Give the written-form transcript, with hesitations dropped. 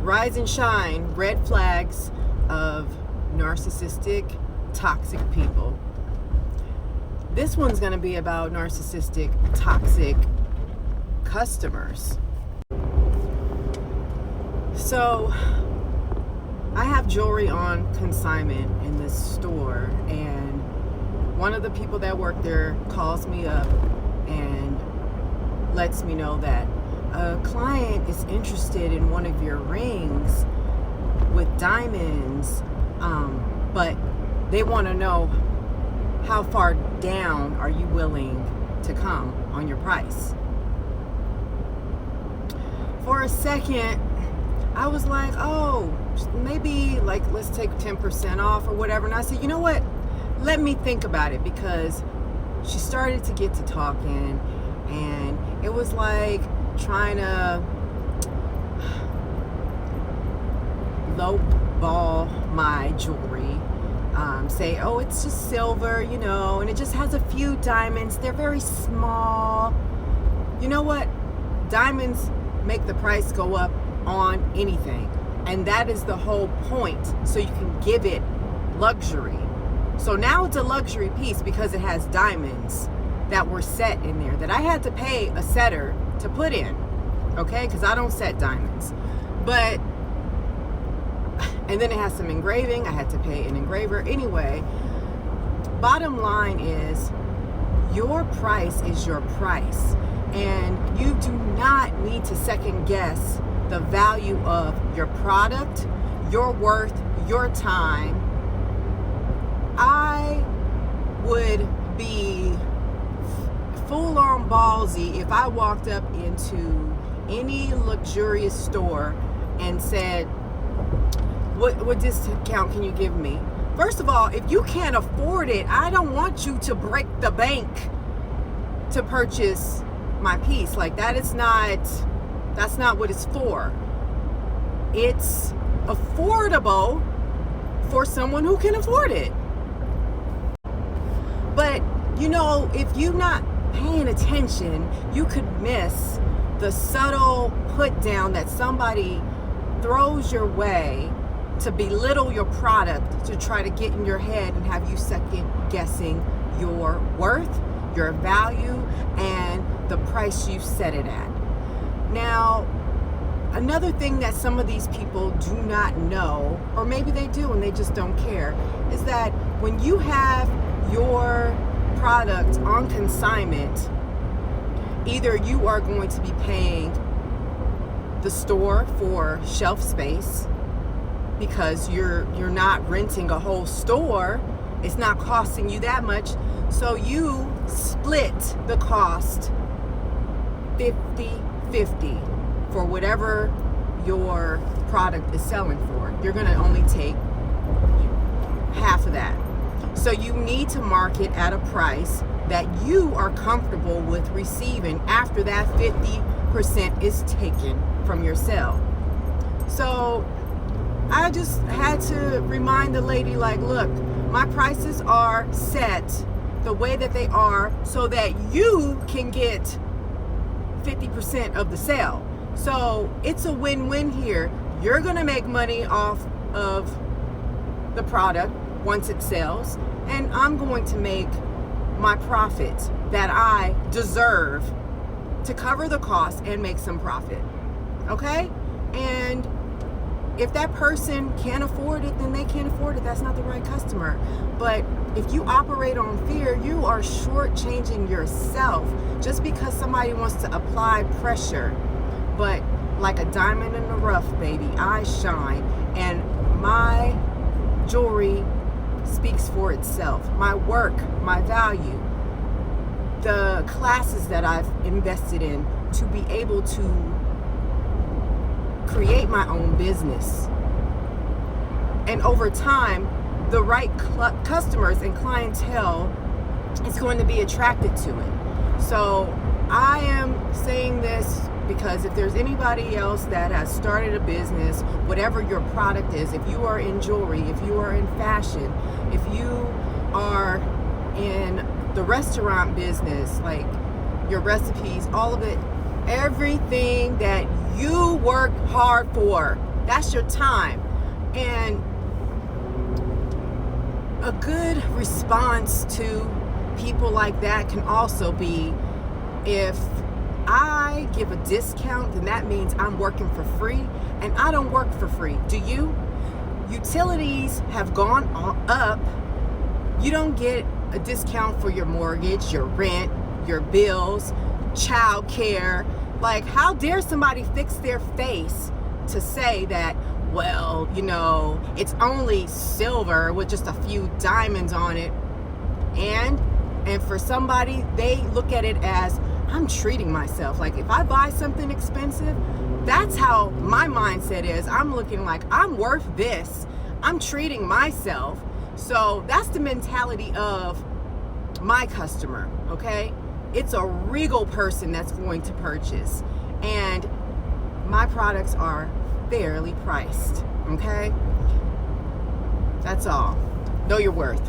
Rise and shine, red flags of narcissistic, toxic people. This one's going to be about narcissistic, toxic customers. So, I have jewelry on consignment in this store, and one of the people that work there calls me up and lets me know that a client is interested in one of your rings with diamonds, but they want to know how far down are you willing to come on your price. For a second, I was like, oh, maybe like let's take 10% off or whatever. And I said, you know what? Let me think about it, because she started to get to talking, and it was like trying to lowball my jewelry. Say, oh, it's just silver, and it just has a few diamonds. They're very small. You know what? Diamonds make the price go up on anything, and that is the whole point, so you can give it luxury. So now it's a luxury piece because it has diamonds that were set in there that I had to pay a setter to put in, okay, because I don't set diamonds. And then it has some engraving. I had to pay an engraver. Anyway, bottom line is your price is your price, and you do not need to second guess the value of your product, your worth, your time. I would be full on ballsy if I walked up into any luxurious store and said, what discount can you give me? First of all, if you can't afford it, I don't want you to break the bank to purchase my piece. Like, that's not what it's for. It's affordable for someone who can afford it. But, if you're not paying attention, you could miss the subtle put down that somebody throws your way to belittle your product, to try to get in your head and have you second guessing your worth, your value, and the price you set it at. Now, another thing that some of these people do not know, or maybe they do and they just don't care, is that when you have your product on consignment, either you are going to be paying the store for shelf space, because you're not renting a whole store. It's not costing you that much, so you split the cost 50-50 for whatever your product is selling for. You're going to only take half of that. So you need to market at a price that you are comfortable with receiving after that 50% is taken from your sale. So I just had to remind the lady, like, look, my prices are set the way that they are so that you can get 50% of the sale. So it's a win-win here. You're going to make money off of the product once it sells, and I'm going to make my profit that I deserve to cover the cost and make some profit. Okay? And if that person can't afford it, then they can't afford it. That's not the right customer. But if you operate on fear, you are shortchanging yourself just because somebody wants to apply pressure. But like a diamond in the rough, baby, I shine. And my jewelry speaks for itself. My work, my value, the classes that I've invested in to be able to create my own business. And over time, the right customers and clientele is going to be attracted to it. So I am saying this because if there's anybody else that has started a business, whatever your product is, if you are in jewelry, if you are in fashion, if you are in the restaurant business, like your recipes, all of it, everything that you work hard for, That's your time. And a good response to people like that can also be, if I give a discount, then that means I'm working for free, and I don't work for free. Do you? Utilities have gone up. You don't get a discount for your mortgage, your rent, your bills, child care. Like, how dare somebody fix their face to say that, well, you know, it's only silver with just a few diamonds on it. And for somebody, they look at it as, I'm treating myself. Like, if I buy something expensive, that's how my mindset is. I'm looking like I'm worth this. I'm treating myself. So that's the mentality of my customer, okay? It's a regal person that's going to purchase. And my products are fairly priced, okay? That's all. Know your worth.